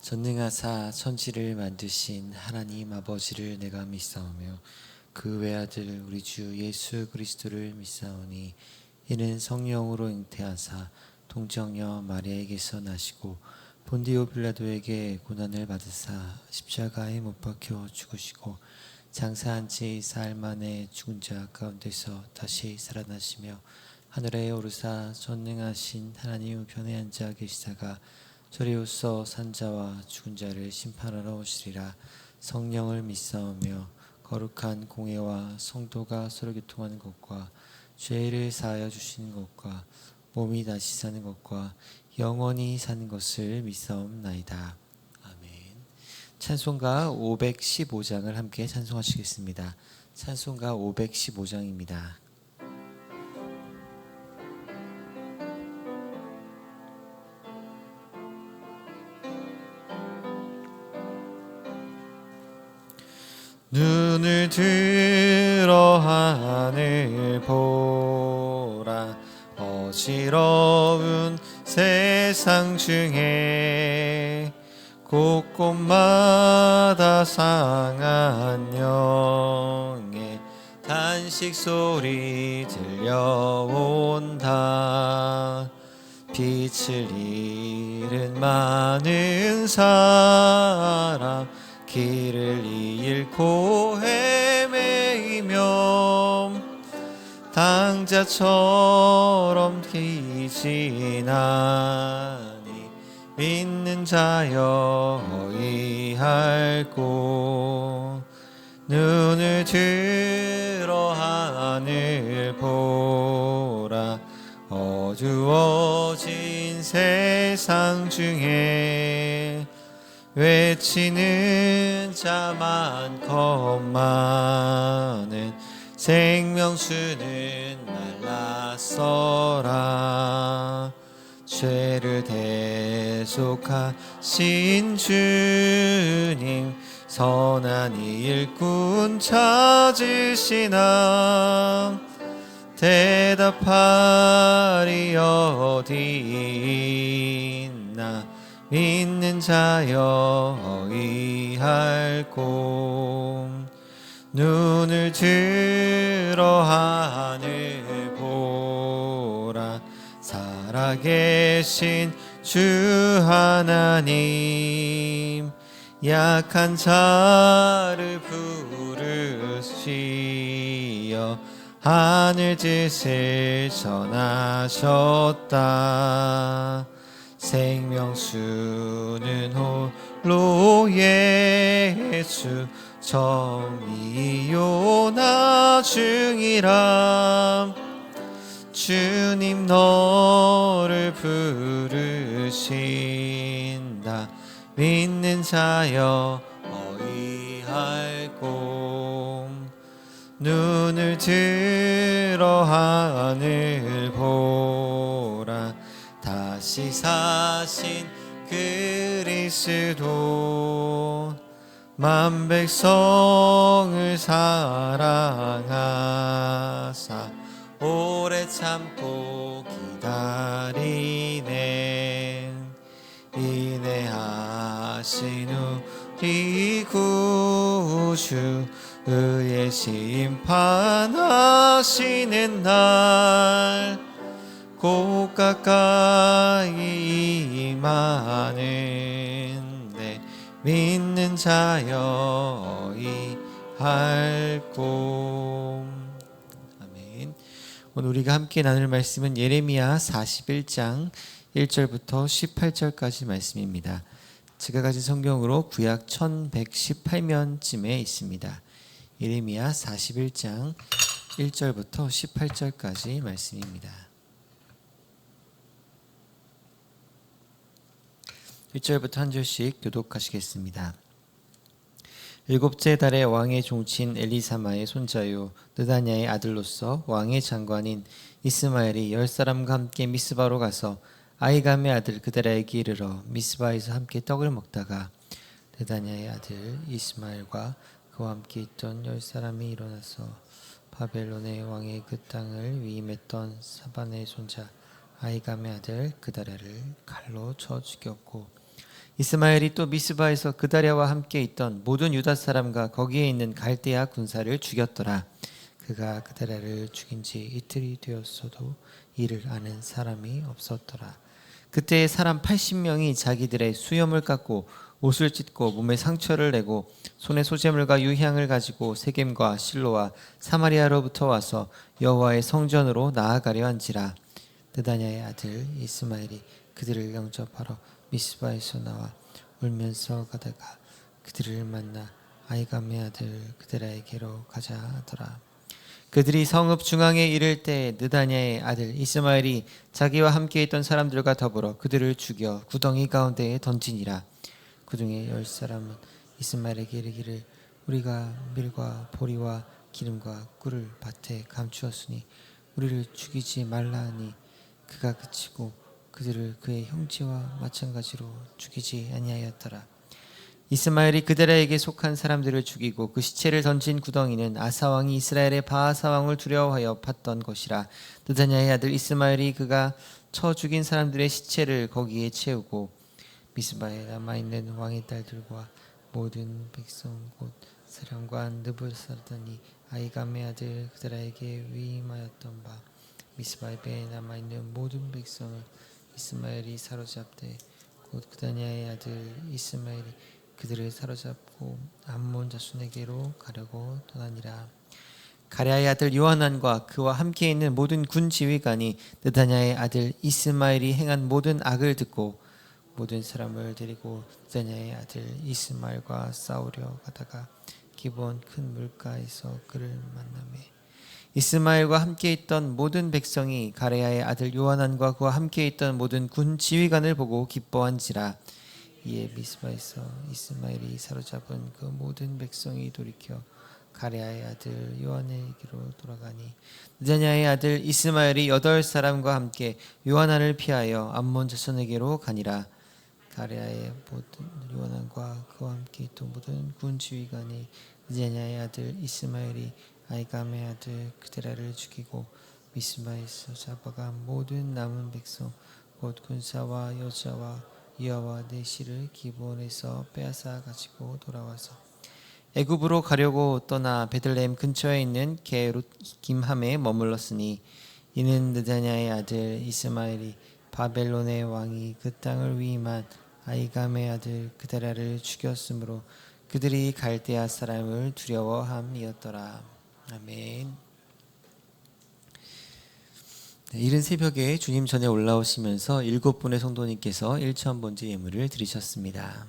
전능하사 천지를 만드신 하나님 아버지를 내가 믿사오며 그 외아들 우리 주 예수 그리스도를 믿사오니 이는 성령으로 잉태하사 동정녀 마리아에게서 나시고 본디오 빌라도에게 고난을 받으사 십자가에 못 박혀 죽으시고 장사한 지 사흘 만에 죽은 자 가운데서 다시 살아나시며 하늘에 오르사 전능하신 하나님 우편에 앉아 계시다가 저리로서 산자와 죽은 자를 심판하러 오시리라. 성령을 믿사오며 거룩한 공회와 성도가 서로 교통하는 것과 죄를 사하여 주시는 것과 몸이 다시 사는 것과 영원히 사는 것을 믿사옵나이다. 아멘. 찬송가 515장을 함께 찬송하시겠습니다. 찬송가 515장입니다. 눈을 들어 하늘 보라. 어지러운 세상 중에 곳곳마다 상한 영의 탄식 소리 들려온다. 빛을 잃은 많은 사람 길을 잃고 헤매이며 당자처럼 기진하니 믿는 자여 의할고 눈을 들어 하늘 보라. 어두워진 세상 중에 외치는 자 많건만은 생명수는 말랐어라. 죄를 대속하신 주님 선한 일꾼 찾으시나. 대답하리 어디 있나. 믿는 자여 의할고 눈을 들어 하늘 보라. 살아계신 주 하나님 약한 자를 부르시어 하늘 뜻을 전하셨다. 생명수는 홀로 예수 점이요 나중이라. 주님 너를 부르신다. 믿는 자여 어이할고 눈을 들어 하늘 보라. 다시 사신 그리스도 만 백성을 사랑하사 오래 참고 기다리네. 인내하신 우리 구주 의의 심판하시는 날 곧 가까이 임하는데 믿는 자여 의할고. 아멘. 오늘 우리가 함께 나눌 말씀은 예레미야 41장 1절부터 18절까지 말씀입니다. 제가 가진 성경으로 구약 1118면쯤에 있습니다. 예레미야 41장 1절부터 18절까지 말씀입니다. 1절부터 한 절씩 교독하시겠습니다. 일곱째 달에 왕의 종친 엘리사마의 손자요 느다냐의 아들로서 왕의 장관인 이스마엘이 10사람과 함께 미스바로 가서 아히감의 아들 그다랴에게 이르러 미스바에서 함께 떡을 먹다가 느다냐의 아들 이스마엘과 그와 함께 있던 10사람이 일어나서 바벨론의 왕의 그 땅을 위임했던 사반의 손자 아히감의 아들 그다랴를 칼로 쳐 죽였고 이스마엘이 또 미스바에서 그다랴와 함께 있던 모든 유다 사람과 거기에 있는 갈대아 군사를 죽였더라. 그가 그다랴를 죽인 지 이틀이 되었어도 이를 아는 사람이 없었더라. 그때 사람 80명이 자기들의 수염을 깎고 옷을 찢고 몸에 상처를 내고 손에 소재물과 유향을 가지고 세겜과 실로와 사마리아로부터 와서 여호와의 성전으로 나아가려 한지라. 느다냐의 아들 이스마엘이 그들을 영접하러 미스바에서 나와 울면서 가다가 그들을 만나 아이감의 아들 그드라에게로 가자 하더라. 그들이 성읍 중앙에 이를 때 느다냐의 아들 이스마엘이 자기와 함께 있던 사람들과 더불어 그들을 죽여 구덩이 가운데에 던지니라. 그중에 10사람은 이스마엘에게 이르기를 우리가 밀과 보리와 기름과 꿀을 밭에 감추었으니 우리를 죽이지 말라 하니 그가 그치고 그들을 그의 형제와 마찬가지로 죽이지 아니하였더라. 이스마엘이 그드라에게 속한 사람들을 죽이고 그 시체를 던진 구덩이는 아사 왕이 이스라엘의 바하사 왕을 두려워하여 팠던 것이라. 느다냐의 아들 이스마엘이 그가 쳐 죽인 사람들의 시체를 거기에 채우고 미스바에 남아있는 왕의 딸들과 모든 백성 곧 사령관 느부사라단이 아이감의 아들 그드라에게 위임하였던 바 미스바에 남아있는 모든 백성을 이스마엘이 사로잡되 곧 그다냐의 아들 이스마엘이 그들을 사로잡고 암몬 자손에게로 가려고 떠나니라. 가랴의 아들 요하난과 그와 함께 있는 모든 군 지휘관이 느다냐의 아들 이스마엘이 행한 모든 악을 듣고 모든 사람을 데리고 느다냐의 아들 이스마엘과 싸우려 가다가 기브온 큰 물가에서 그를 만나매 이스마엘과 함께 있던 모든 백성이 가랴의 아들 요하난과 그와 함께 있던 모든 군 지휘관을 보고 기뻐한지라. 이에 미스바에서 이스마엘이 사로잡은 그 모든 백성이 돌이켜 가랴의 아들 요하난에게로 돌아가니 느다냐의 아들 이스마엘이 8사람과 함께 요하난을 피하여 암몬 자손에게로 가니라. 가랴의 모든 요하난과 그와 함께 있던 모든 군 지휘관이 느다냐의 아들 이스마엘이 아이감의 아들 그드라를 죽이고 미스바에서 잡아간 모든 남은 백성 곧 군사와 여자와 이와와 내시를 기브온에서 빼앗아 가지고 돌아와서 애굽으로 가려고 떠나 베들레헴 근처에 있는 게룻김함에 머물렀으니 이는 느다냐의 아들 이스마엘이 바벨론의 왕이 그 땅을 위임한 아이감의 아들 그드라를 죽였으므로 그들이 갈대아 사람을 두려워함이었더라. 아멘. 이른 새벽에 주님 전에 올라오시면서 7분의 성도님께서 1,000번째 예물을 드리셨습니다.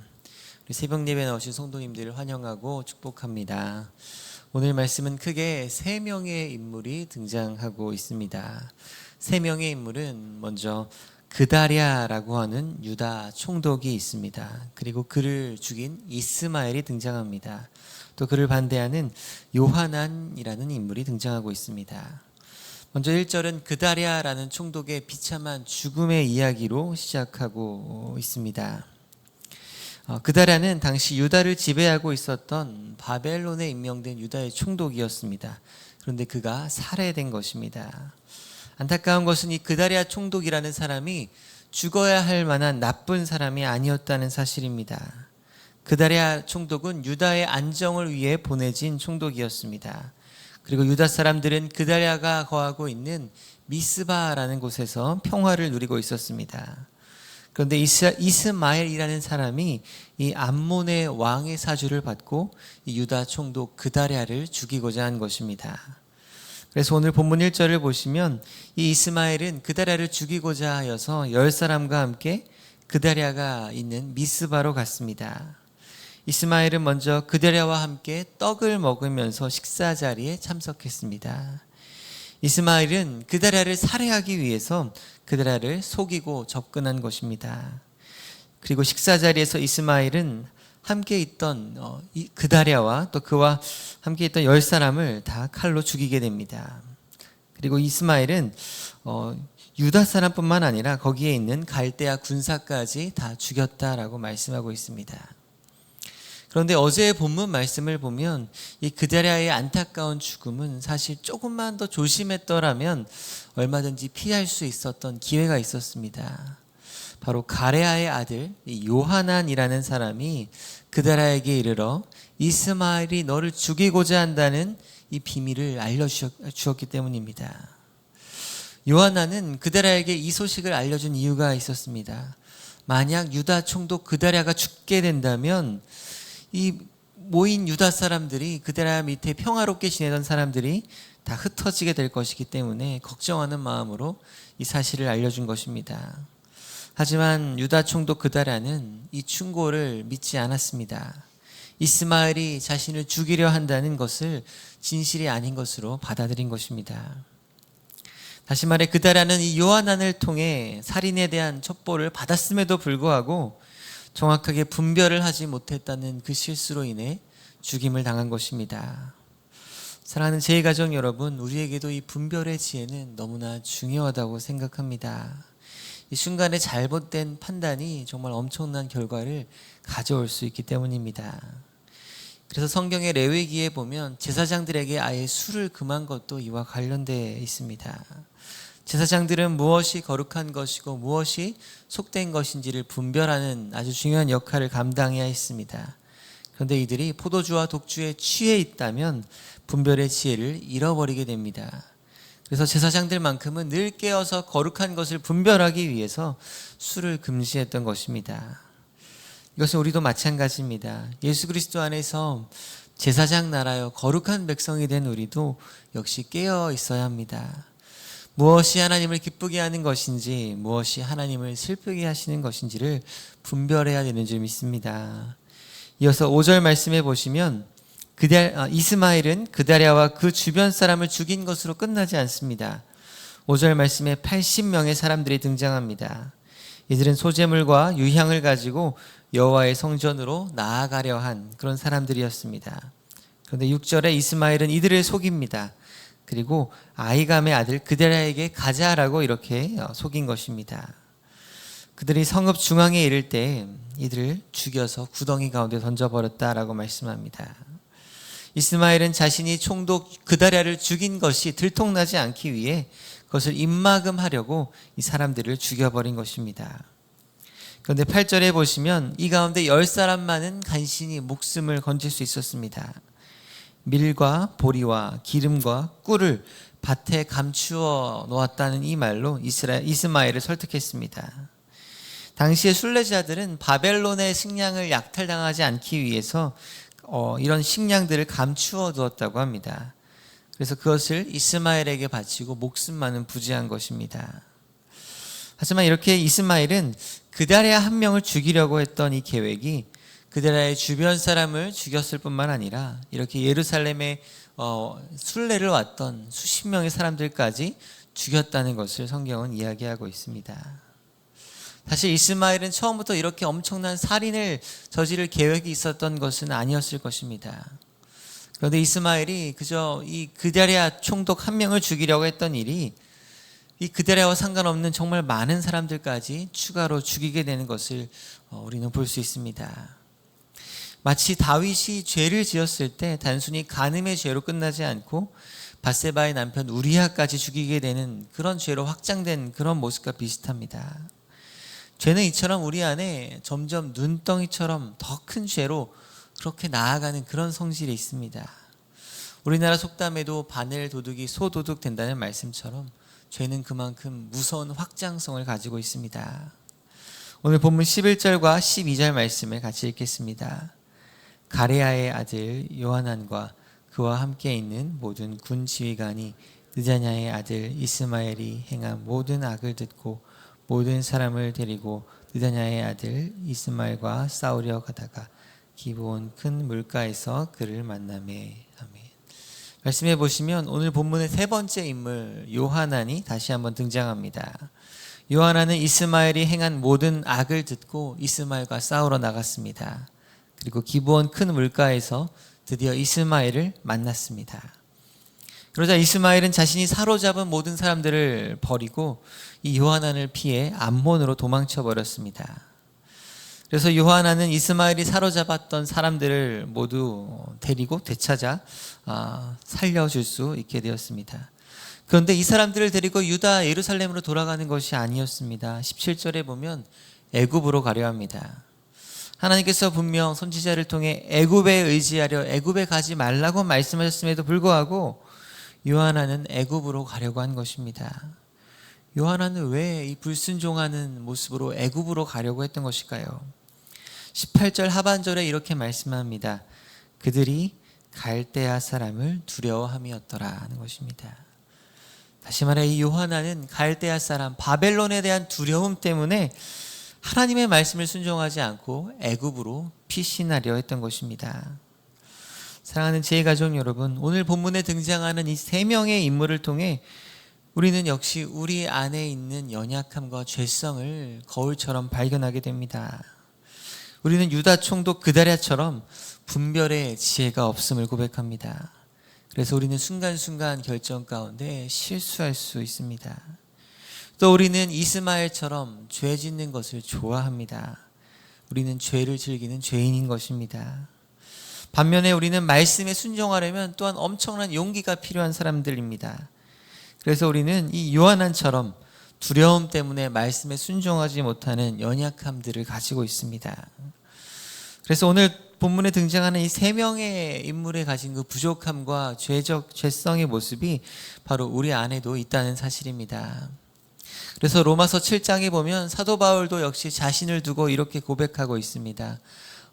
우리 새벽 예배 나오신 성도님들을 환영하고 축복합니다. 오늘 말씀은 크게 3명의 인물이 등장하고 있습니다. 3명의 인물은 먼저 그다랴라고 하는 유다 총독이 있습니다. 그리고 그를 죽인 이스마엘이 등장합니다. 또 그를 반대하는 요하난이라는 인물이 등장하고 있습니다. 먼저 1절은 그다랴라는 총독의 비참한 죽음의 이야기로 시작하고 있습니다. 그다랴는 당시 유다를 지배하고 있었던 바벨론에 임명된 유다의 총독이었습니다. 그런데 그가 살해된 것입니다. 안타까운 것은 이 그다랴 총독이라는 사람이 죽어야 할 만한 나쁜 사람이 아니었다는 사실입니다. 그다랴 총독은 유다의 안정을 위해 보내진 총독이었습니다. 그리고 유다 사람들은 그다랴가 거하고 있는 미스바라는 곳에서 평화를 누리고 있었습니다. 그런데 이스마엘이라는 사람이 이 암몬의 왕의 사주를 받고 이 유다 총독 그다랴를 죽이고자 한 것입니다. 그래서 오늘 본문 1절을 보시면 이 이스마엘은 그다랴를 죽이고자 하여서 10사람과 함께 그다랴가 있는 미스바로 갔습니다. 이스마엘은 먼저 그다랴와 함께 떡을 먹으면서 식사 자리에 참석했습니다. 이스마엘은 그다랴를 살해하기 위해서 그다랴를 속이고 접근한 것입니다. 그리고 식사 자리에서 이스마엘은 함께 있던 그다랴와 또 그와 함께 있던 10사람을 다 칼로 죽이게 됩니다. 그리고 이스마엘은 유다 사람뿐만 아니라 거기에 있는 갈대아 군사까지 다 죽였다라고 말씀하고 있습니다. 그런데 어제의 본문 말씀을 보면 이 그다랴의 안타까운 죽음은 사실 조금만 더 조심했더라면 얼마든지 피할 수 있었던 기회가 있었습니다. 바로 가레아의 아들 요하난이라는 사람이 그드라에게 이르러 이스마엘이 너를 죽이고자 한다는 이 비밀을 알려주었기 때문입니다. 요하난은 그드라에게 이 소식을 알려준 이유가 있었습니다. 만약 유다 총독 그드랴가 죽게 된다면 이 모인 유다 사람들이, 그드랴 밑에 평화롭게 지내던 사람들이 다 흩어지게 될 것이기 때문에 걱정하는 마음으로 이 사실을 알려준 것입니다. 하지만 유다 총독 그드랴는 이 충고를 믿지 않았습니다. 이스마엘이 자신을 죽이려 한다는 것을 진실이 아닌 것으로 받아들인 것입니다. 다시 말해 그드랴는 이 요하난을 통해 살인에 대한 첩보를 받았음에도 불구하고 정확하게 분별을 하지 못했다는 그 실수로 인해 죽임을 당한 것입니다. 사랑하는 제2가족 여러분, 우리에게도 이 분별의 지혜는 너무나 중요하다고 생각합니다. 이 순간에 잘못된 판단이 정말 엄청난 결과를 가져올 수 있기 때문입니다. 그래서 성경의 레위기에 보면 제사장들에게 아예 술을 금한 것도 이와 관련되어 있습니다. 제사장들은 무엇이 거룩한 것이고 무엇이 속된 것인지를 분별하는 아주 중요한 역할을 감당해야 했습니다. 그런데 이들이 포도주와 독주에 취해 있다면 분별의 지혜를 잃어버리게 됩니다. 그래서 제사장들만큼은 늘 깨어서 거룩한 것을 분별하기 위해서 술을 금지했던 것입니다. 이것은 우리도 마찬가지입니다. 예수 그리스도 안에서 제사장 나라여 거룩한 백성이 된 우리도 역시 깨어 있어야 합니다. 무엇이 하나님을 기쁘게 하는 것인지 무엇이 하나님을 슬프게 하시는 것인지를 분별해야 되는 줄 믿습니다. 이어서 5절 말씀해 보시면 이스마엘은 그드랴와 그 주변 사람을 죽인 것으로 끝나지 않습니다. 5절 말씀에 80명의 사람들이 등장합니다. 이들은 소재물과 유향을 가지고 여호와의 성전으로 나아가려 한 그런 사람들이었습니다. 그런데 6절에 이스마엘은 이들을 속입니다. 그리고 아히감의 아들 그드랴에게 가자라고 이렇게 속인 것입니다. 그들이 성읍 중앙에 이를 때 이들을 죽여서 구덩이 가운데 던져버렸다라고 말씀합니다. 이스마엘은 자신이 총독 그드랴를 죽인 것이 들통나지 않기 위해 그것을 입막음하려고 이 사람들을 죽여버린 것입니다. 그런데 8절에 보시면 이 가운데 10사람만은 간신히 목숨을 건질 수 있었습니다. 밀과 보리와 기름과 꿀을 밭에 감추어 놓았다는 이 말로 이스마엘을 설득했습니다. 당시의 순례자들은 바벨론의 식량을 약탈당하지 않기 위해서 이런 식량들을 감추어 두었다고 합니다. 그래서 그것을 이스마엘에게 바치고 목숨만은 부지한 것입니다. 하지만 이렇게 이스마엘은 그드랴 한 명을 죽이려고 했던 이 계획이 그드랴의 주변 사람을 죽였을 뿐만 아니라 이렇게 예루살렘에 순례를 왔던 수십 명의 사람들까지 죽였다는 것을 성경은 이야기하고 있습니다. 사실 이스마엘은 처음부터 이렇게 엄청난 살인을 저지를 계획이 있었던 것은 아니었을 것입니다. 그런데 이스마엘이 그저 이 그드랴 총독 한 명을 죽이려고 했던 일이 이 그드랴와 상관없는 정말 많은 사람들까지 추가로 죽이게 되는 것을 우리는 볼 수 있습니다. 마치 다윗이 죄를 지었을 때 단순히 간음의 죄로 끝나지 않고 밧세바의 남편 우리아까지 죽이게 되는 그런 죄로 확장된 그런 모습과 비슷합니다. 죄는 이처럼 우리 안에 점점 눈덩이처럼 더 큰 죄로 그렇게 나아가는 그런 성질이 있습니다. 우리나라 속담에도 바늘 도둑이 소도둑 된다는 말씀처럼 죄는 그만큼 무서운 확장성을 가지고 있습니다. 오늘 본문 11절과 12절 말씀을 같이 읽겠습니다. 가레아의 아들 요하난과 그와 함께 있는 모든 군 지휘관이 느다냐의 아들 이스마엘이 행한 모든 악을 듣고 모든 사람을 데리고 느다냐의 아들 이스마엘과 싸우려 가다가 기브온 큰 물가에서 그를 만나매. 아멘. 말씀해 보시면 오늘 본문의 세 번째 인물 요하난이 다시 한번 등장합니다. 요하난은 이스마엘이 행한 모든 악을 듣고 이스마엘과 싸우러 나갔습니다. 그리고 기브온 큰 물가에서 드디어 이스마엘을 만났습니다. 그러자 이스마엘은 자신이 사로잡은 모든 사람들을 버리고 이 요하난을 피해 암몬으로 도망쳐 버렸습니다. 그래서 요하난은 이스마엘이 사로잡았던 사람들을 모두 데리고 되찾아 살려줄 수 있게 되었습니다. 그런데 이 사람들을 데리고 유다 예루살렘으로 돌아가는 것이 아니었습니다. 17절에 보면 애굽으로 가려 합니다. 하나님께서 분명 선지자를 통해 애굽에 의지하려 애굽에 가지 말라고 말씀하셨음에도 불구하고 요하나는 애굽으로 가려고 한 것입니다. 요하나는 왜 이 불순종하는 모습으로 애굽으로 가려고 했던 것일까요? 18절 하반절에 이렇게 말씀합니다. 그들이 갈대아 사람을 두려워함이었더라 하는 것입니다. 다시 말해 이 요하나는 갈대아 사람 바벨론에 대한 두려움 때문에 하나님의 말씀을 순종하지 않고 애굽으로 피신하려 했던 것입니다. 사랑하는 제2가족 여러분, 오늘 본문에 등장하는 이 세 명의 인물을 통해 우리는 역시 우리 안에 있는 연약함과 죄성을 거울처럼 발견하게 됩니다. 우리는 유다 총독 그다랴처럼 분별의 지혜가 없음을 고백합니다. 그래서 우리는 순간순간 결정 가운데 실수할 수 있습니다. 또 우리는 이스마엘처럼 죄 짓는 것을 좋아합니다. 우리는 죄를 즐기는 죄인인 것입니다. 반면에 우리는 말씀에 순종하려면 또한 엄청난 용기가 필요한 사람들입니다. 그래서 우리는 이 요한처럼 두려움 때문에 말씀에 순종하지 못하는 연약함들을 가지고 있습니다. 그래서 오늘 본문에 등장하는 이 세 명의 인물에 가진 그 부족함과 죄성의 모습이 바로 우리 안에도 있다는 사실입니다. 그래서 로마서 7장에 보면 사도 바울도 역시 자신을 두고 이렇게 고백하고 있습니다.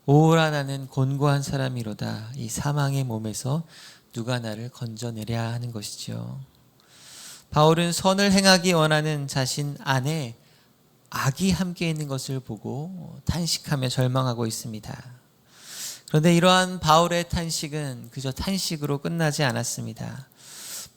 오라 나는 곤고한 사람이로다. 이 사망의 몸에서 누가 나를 건져내랴 하는 것이죠. 바울은 선을 행하기 원하는 자신 안에 악이 함께 있는 것을 보고 탄식하며 절망하고 있습니다. 그런데 이러한 바울의 탄식은 그저 탄식으로 끝나지 않았습니다.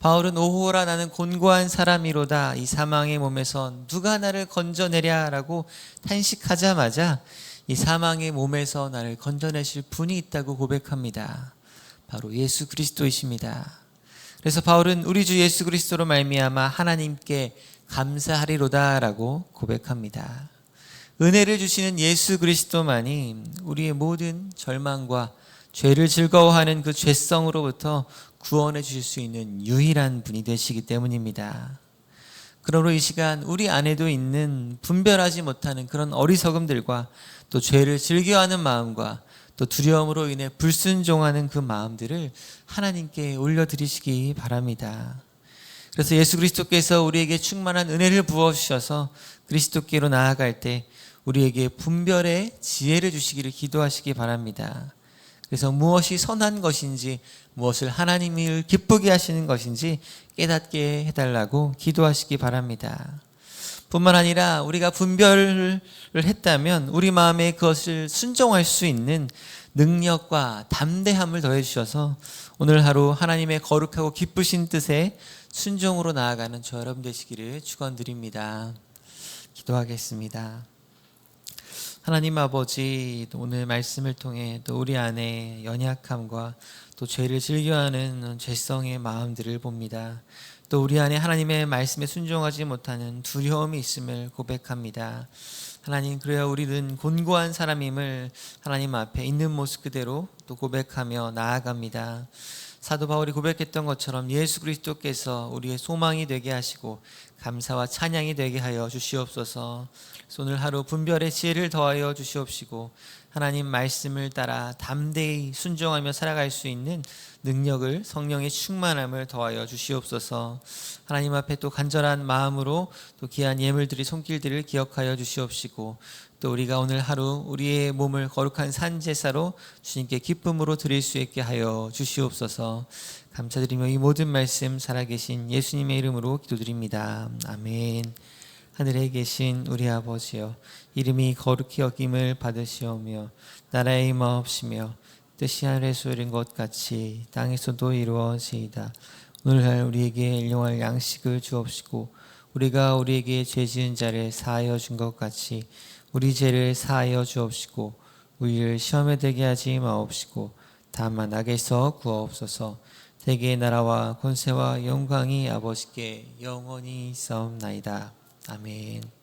바울은 오호라 나는 곤고한 사람이로다. 이 사망의 몸에서 누가 나를 건져내랴 라고 탄식하자마자 이 사망의 몸에서 나를 건져내실 분이 있다고 고백합니다. 바로 예수 그리스도이십니다. 그래서 바울은 우리 주 예수 그리스도로 말미암아 하나님께 감사하리로다 라고 고백합니다. 은혜를 주시는 예수 그리스도만이 우리의 모든 절망과 죄를 즐거워하는 그 죄성으로부터 구원해 주실 수 있는 유일한 분이 되시기 때문입니다. 그러므로 이 시간 우리 안에도 있는 분별하지 못하는 그런 어리석음들과 또 죄를 즐겨하는 마음과 또 두려움으로 인해 불순종하는 그 마음들을 하나님께 올려드리시기 바랍니다. 그래서 예수 그리스도께서 우리에게 충만한 은혜를 부어주셔서 그리스도께로 나아갈 때 우리에게 분별의 지혜를 주시기를 기도하시기 바랍니다. 그래서 무엇이 선한 것인지 무엇을 하나님을 기쁘게 하시는 것인지 깨닫게 해달라고 기도하시기 바랍니다. 뿐만 아니라 우리가 분별을 했다면 우리 마음에 그것을 순종할 수 있는 능력과 담대함을 더해 주셔서 오늘 하루 하나님의 거룩하고 기쁘신 뜻에 순종으로 나아가는 저 여러분 되시기를 축원드립니다. 기도하겠습니다. 하나님 아버지, 오늘 말씀을 통해 또 우리 안에 연약함과 또 죄를 즐겨하는 죄성의 마음들을 봅니다. 또 우리 안에 하나님의 말씀에 순종하지 못하는 두려움이 있음을 고백합니다. 하나님, 그래야 우리는 곤고한 사람임을 하나님 앞에 있는 모습 그대로 또 고백하며 나아갑니다. 사도 바울이 고백했던 것처럼 예수 그리스도께서 우리의 소망이 되게 하시고 감사와 찬양이 되게 하여 주시옵소서. 오늘 하루 분별의 지혜를 더하여 주시옵시고 하나님 말씀을 따라 담대히 순종하며 살아갈 수 있는 능력을, 성령의 충만함을 더하여 주시옵소서. 하나님 앞에 또 간절한 마음으로 또 귀한 예물들이 손길들을 기억하여 주시옵시고 또 우리가 오늘 하루 우리의 몸을 거룩한 산제사로 주님께 기쁨으로 드릴 수 있게 하여 주시옵소서. 감사드리며 이 모든 말씀 살아계신 예수님의 이름으로 기도드립니다. 아멘. 하늘에 계신 우리 아버지여, 이름이 거룩히 여김을 받으시오며 나라의 임하옵시며 뜻이 하늘에서 이룬 것 같이 땅에서도 이루어지이다. 오늘날 우리에게 일용할 양식을 주옵시고 우리가 우리에게 죄 지은 자를 사하여 준 것 같이 우리 죄를 사하여 주옵시고 우리를 시험에 들게 하지 마옵시고 다만 악에서 구하옵소서. 대개의 나라와 권세와 영광이 아버지께 영원히 있사옵나이다. 아멘.